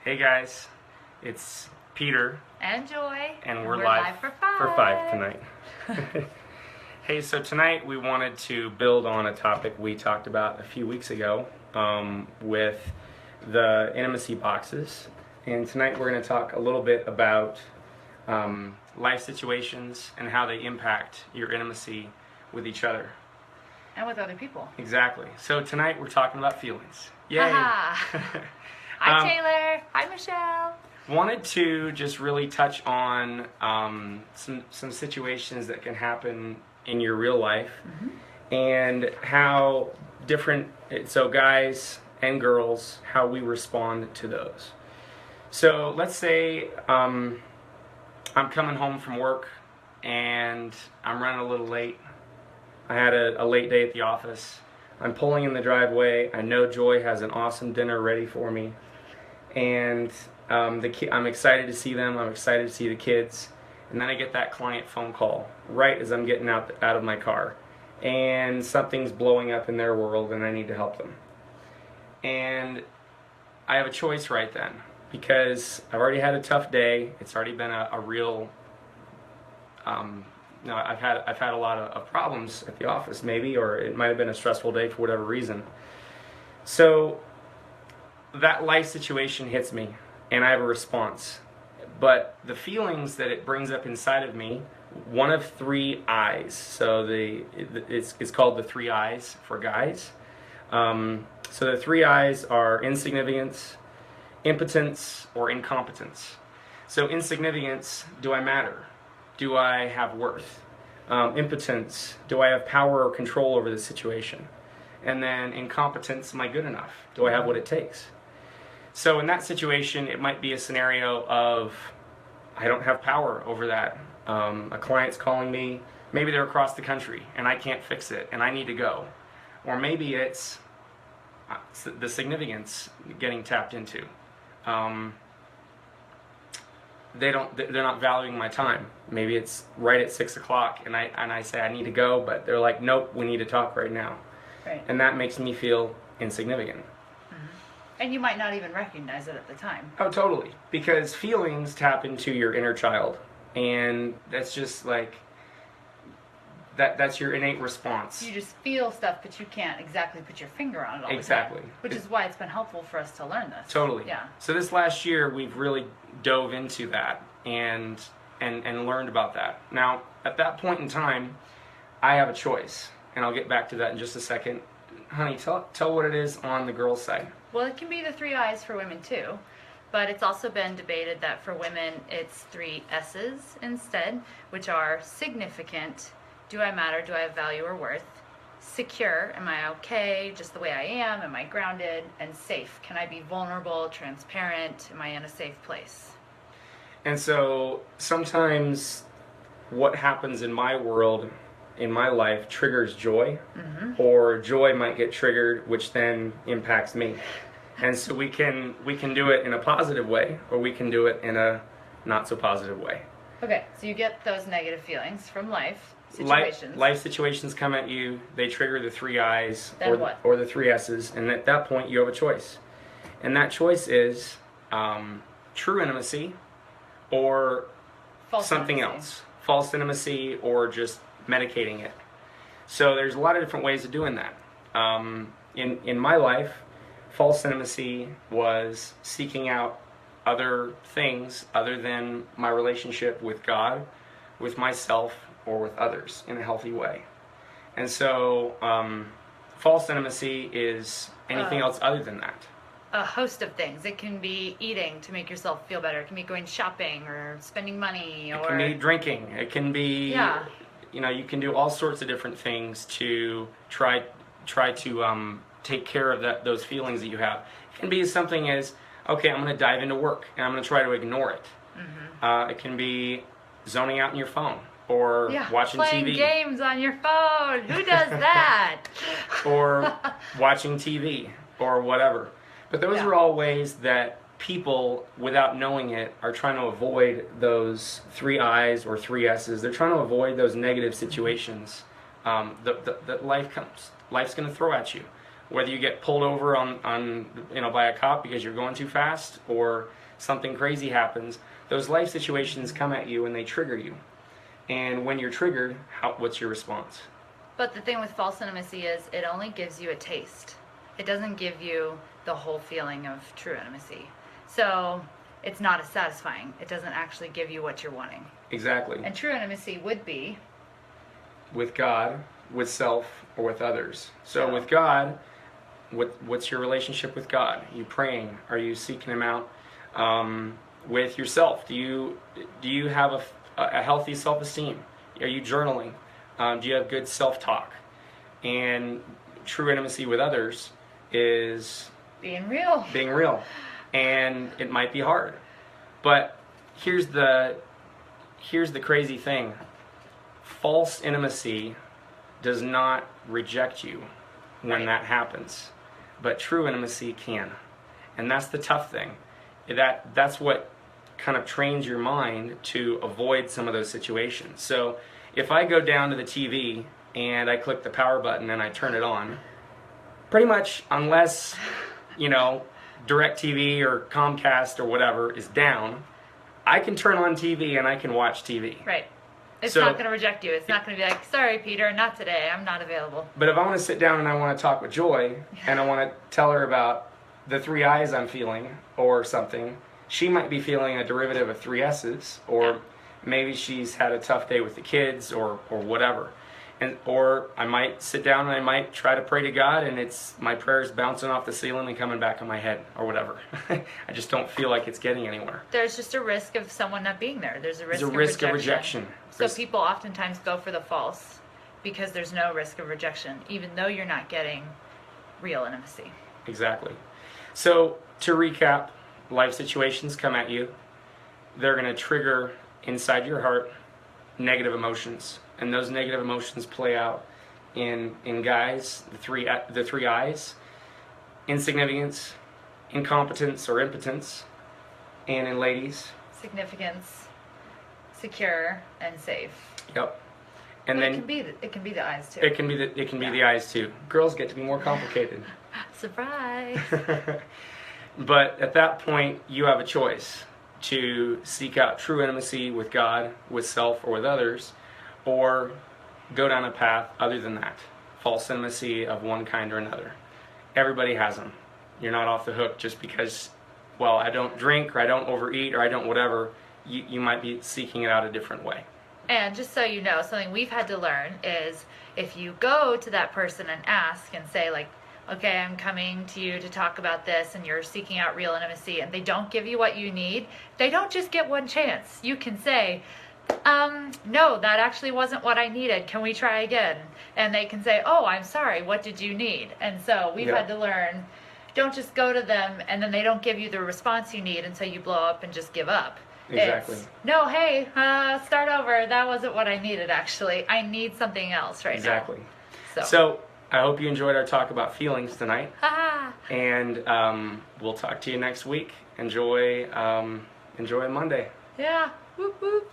Hey guys, it's Peter, And Joy. and we're live for five tonight. Hey, so tonight we wanted to build on a topic we talked about a few weeks ago with the intimacy boxes. And tonight we're going to talk a little bit about life situations and how they impact your intimacy with each other. And with other people. Exactly. So tonight we're talking about feelings. Yay! Hi Taylor. Hi Michelle. Wanted to just really touch on some situations that can happen in your real life, and how different, so guys and girls, how we respond to those. So let's say I'm coming home from work and I'm running a little late. I had a late day at the office. I'm pulling in the driveway. I know Joy has an awesome dinner ready for me, and I'm excited to see them. I'm excited to see the kids, and then I get that client phone call right as I'm getting out of my car, and something's blowing up in their world, and I need to help them. And I have a choice right then, because I've already had a tough day. It's already been a real I've had a lot of problems at the office, maybe, or it might have been a stressful day for whatever reason. So that life situation hits me, and I have a response. But the feelings that it brings up inside of me, one of three I's. So it's called the three I's for guys. So the three I's are insignificance, impotence, or incompetence. So insignificance, do I matter? Do I have worth? Impotence, do I have power or control over the situation? And then incompetence, am I good enough? Do I have what it takes? So in that situation, it might be a scenario of I don't have power over that. A client's calling me, maybe they're across the country and I can't fix it and I need to go. Or maybe it's the significance getting tapped into. They're not valuing my time. Maybe it's right at 6 o'clock and I say I need to go, but they're like, nope, we need to talk right now. Right. And that makes me feel insignificant. And you might not even recognize it at the time. Oh, totally. Because feelings tap into your inner child, and that's just like that's your innate response. You just feel stuff, but you can't exactly put your finger on it all Exactly. the time. Which is why it's been helpful for us to learn this. Totally. Yeah. So this last year, we've really dove into that and learned about that. Now, at that point in time, I have a choice, and I'll get back to that in just a second. Honey, tell what it is on the girls' side. Well, it can be the three I's for women too, but it's also been debated that for women it's three S's instead, which are significant, do I matter, do I have value or worth, secure, am I okay just the way I am I grounded, and safe, can I be vulnerable, transparent, am I in a safe place? And so sometimes what happens in my world, in my life, triggers joy, or joy might get triggered, which then impacts me. And so we can do it in a positive way, or we can do it in a not so positive way. Okay, so you get those negative feelings from life situations. Life situations come at you, they trigger the three I's Then or the three S's, and at that point you have a choice. And that choice is true intimacy or False something intimacy. else. False intimacy or just medicating it. So there's a lot of different ways of doing that. In my life, false intimacy was seeking out other things other than my relationship with God, with myself, or with others in a healthy way. And so false intimacy is anything else other than that. A host of things. It can be eating to make yourself feel better. It can be going shopping or spending money, or It can be drinking. It can be, you can do all sorts of different things to try to take care of those feelings that you have. It can be something as, okay, I'm going to dive into work and I'm going to try to ignore it. It can be zoning out on your phone or watching playing TV. games on your phone. Who does that? Or watching TV or whatever. But those are all ways that people, without knowing it, are trying to avoid those three I's or three S's. They're trying to avoid those negative situations that life comes. Life's going to throw at you. whether you get pulled over on by a cop because you're going too fast or something crazy happens. Those life situations come at you and they trigger you. And when you're triggered, what's your response? But the thing with false intimacy is it only gives you a taste. It doesn't give you the whole feeling of true intimacy. So it's not as satisfying. It doesn't actually give you what you're wanting. Exactly. And true intimacy would be with God, with self, or with others. So Yeah. with God, what's your relationship with God? Are you praying? Are you seeking Him out? With yourself, do you have a healthy self-esteem? Are you journaling? Do you have good self-talk? And true intimacy with others is being real. being real. And it might be hard. But here's the crazy thing. False intimacy does not reject you when Right. that happens. But true intimacy can. And that's the tough thing. That's what kind of trains your mind to avoid some of those situations. So if I go down to the TV and I click the power button and I turn it on, pretty much unless, DirecTV or Comcast or whatever is down, I can turn on TV and I can watch TV. Right. It's So- not going to reject you. It's not going to be like, sorry, Peter, not today. I'm not available. But if I want to sit down and I want to talk with Joy and I want to tell her about the 3 I's I'm feeling or something, she might be feeling a derivative of 3 S's, or Yeah. maybe she's had a tough day with the kids or whatever. Or I might sit down and I might try to pray to God and it's my prayers bouncing off the ceiling and coming back on my head or whatever. I just don't feel like it's getting anywhere. There's just a risk of someone not being there. There's a risk, There's a risk of rejection. So people oftentimes go for the false because there's no risk of rejection, even though you're not getting real intimacy. Exactly. So to recap, life situations come at you. They're going to trigger inside your heart negative emotions, and those negative emotions play out in guys, the three I's: insignificance, incompetence or impotence, and in ladies. Significance, secure, and safe. Yep. And But then it can be the eyes too. it can be the I's too. Girls get to be more complicated. Surprise. But at that point, you have a choice to seek out true intimacy with God, with self, or with others, or go down a path other than that. False intimacy of one kind or another. Everybody has them. You're not off the hook just because, well, I don't drink, or I don't overeat, or I don't whatever. You might be seeking it out a different way. And just so you know, something we've had to learn is if you go to that person and ask and say, like, okay, I'm coming to you to talk about this, and you're seeking out real intimacy, and they don't give you what you need, they don't just get one chance. You can say, no, that actually wasn't what I needed. Can we try again? And they can say, oh, I'm sorry, what did you need? And so we've Yeah. had to learn, don't just go to them and then they don't give you the response you need, and so you blow up and just give up. Exactly. It's, no, hey, start over. That wasn't what I needed, actually. I need something else right Exactly. now. So I hope you enjoyed our talk about feelings tonight. Ha And we'll talk to you next week. Enjoy Monday. Yeah. Whoop, whoop.